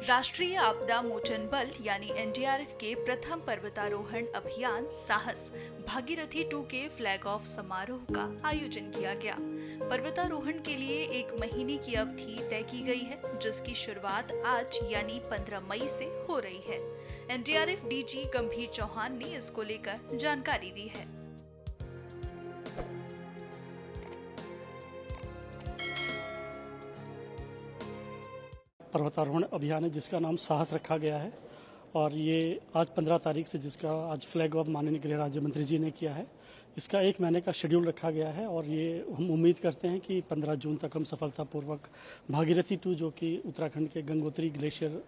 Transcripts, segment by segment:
राष्ट्रीय आपदा मोचन बल यानी एनडीआरएफ के प्रथम पर्वतारोहण अभियान साहस भागीरथी 2 के फ्लैग ऑफ समारोह का आयोजन किया गया। पर्वतारोहण के लिए 1 महीने की अवधि तय की गई है, जिसकी शुरुआत आज यानी 15 मई से हो रही है। एनडीआरएफ डीजी गंभीर चौहान ने इसको लेकर जानकारी दी है। पर्वतारोहण अभियान है जिसका नाम साहस रखा गया है और ये आज 15 तारीख से जिसका आज फ्लैग ऑफ माननीय गृह राज्य मंत्री जी ने किया है, इसका 1 महीने का शेड्यूल रखा गया है और ये हम उम्मीद करते हैं कि 15 जून तक हम सफलतापूर्वक भागीरथी 2 जो कि उत्तराखंड के गंगोत्री ग्लेशियर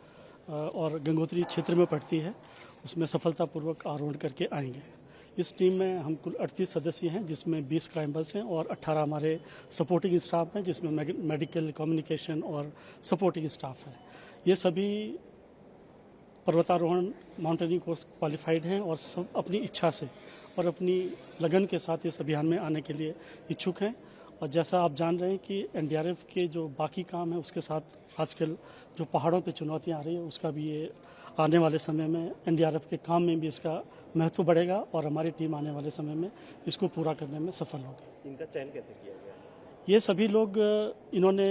और गंगोत्री क्षेत्र में पड़ती है, उसमें सफलतापूर्वक आरोहण करके आएंगे। इस टीम में हम कुल 38 सदस्य हैं, जिसमें 20 क्लाइंबर्स हैं और 18 हमारे सपोर्टिंग स्टाफ हैं, जिसमें मेडिकल, कम्युनिकेशन और सपोर्टिंग स्टाफ है। ये सभी पर्वतारोहण माउंटेनिंग कोर्स क्वालिफाइड हैं और सब अपनी इच्छा से और अपनी लगन के साथ इस अभियान में आने के लिए इच्छुक हैं। और जैसा आप जान रहे हैं कि एनडीआरएफ के जो बाकी काम है उसके साथ आजकल जो पहाड़ों पे चुनौतियां आ रही है, उसका भी ये आने वाले समय में एनडीआरएफ के काम में भी इसका महत्व बढ़ेगा और हमारी टीम आने वाले समय में इसको पूरा करने में सफल होगी। इनका चयन कैसे किया गया? ये सभी लोग इन्होंने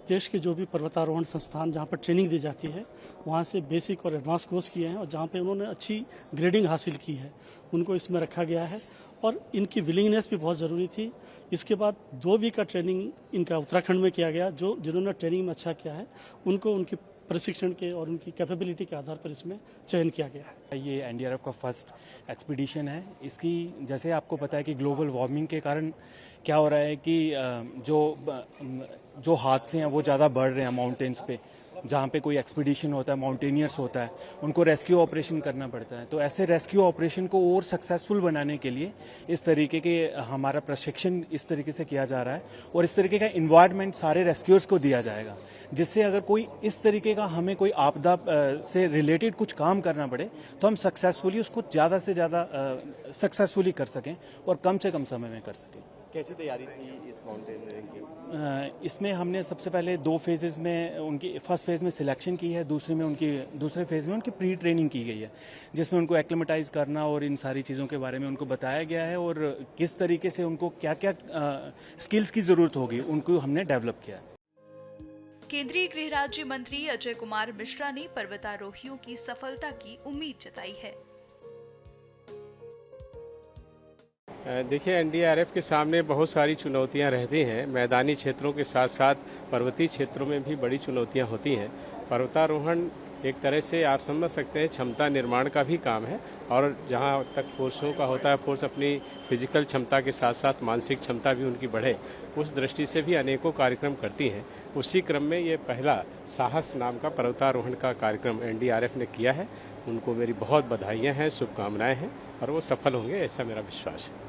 देश के जो भी पर्वतारोहण संस्थान जहाँ पर ट्रेनिंग दी जाती है वहाँ से बेसिक और एडवांस कोर्स किए हैं और जहाँ पे उन्होंने अच्छी ग्रेडिंग हासिल की है उनको इसमें रखा गया है और इनकी विलिंगनेस भी बहुत ज़रूरी थी। इसके बाद 2 वीक का ट्रेनिंग इनका उत्तराखंड में किया गया। जिन्होंने ट्रेनिंग में अच्छा किया है उनको उनकी प्रशिक्षण के और उनकी कैपेबिलिटी के आधार पर इसमें चयन किया गया है। ये एनडीआरएफ का फर्स्ट एक्सपीडिशन है। इसकी जैसे आपको पता है कि ग्लोबल वार्मिंग के कारण क्या हो रहा है कि जो हादसे हैं वो ज़्यादा बढ़ रहे हैं माउंटेन्स पे। जहाँ पे कोई एक्सपीडिशन होता है, माउंटेनियर्स होता है, उनको रेस्क्यू ऑपरेशन करना पड़ता है। तो ऐसे रेस्क्यू ऑपरेशन को और सक्सेसफुल बनाने के लिए इस तरीके के हमारा प्रशिक्षण इस तरीके से किया जा रहा है और इस तरीके का इन्वायरमेंट सारे रेस्क्यूअर्स को दिया जाएगा, जिससे अगर कोई इस तरीके का हमें कोई आपदा से रिलेटेड कुछ काम करना पड़े तो हम सक्सेसफुली उसको ज़्यादा से ज़्यादा सक्सेसफुली कर सकें और कम से कम समय में कर सकें। कैसी तैयारी थी इस माउंटेनियरिंग की? इसमें हमने सबसे पहले 2 फेजेस में उनकी फर्स्ट फेज में सिलेक्शन की है, दूसरे फेज में उनकी प्री ट्रेनिंग की गई है, जिसमें उनको एक्लिमेटाइज करना और इन सारी चीज़ों के बारे में उनको बताया गया है और किस तरीके से उनको क्या क्या स्किल्स की ज़रूरत होगी उनको हमने डेवलप किया है। केंद्रीय गृह राज्य मंत्री अजय कुमार मिश्रा ने पर्वतारोहियों की सफलता की उम्मीद जताई है। देखिए, एनडीआरएफ के सामने बहुत सारी चुनौतियां रहती हैं। मैदानी क्षेत्रों के साथ साथ पर्वतीय क्षेत्रों में भी बड़ी चुनौतियां होती हैं। पर्वतारोहण एक तरह से आप समझ सकते हैं क्षमता निर्माण का भी काम है और जहां तक फोर्सों का होता है, फोर्स अपनी फिजिकल क्षमता के साथ साथ मानसिक क्षमता भी उनकी बढ़े, उस दृष्टि से भी अनेकों कार्यक्रम करती हैं। उसी क्रम में ये पहला साहस नाम का पर्वतारोहण का कार्यक्रम एनडीआरएफ ने किया है। उनको मेरी बहुत बधाइयाँ हैं, शुभकामनाएँ हैं और वो सफल होंगे, ऐसा मेरा विश्वास है।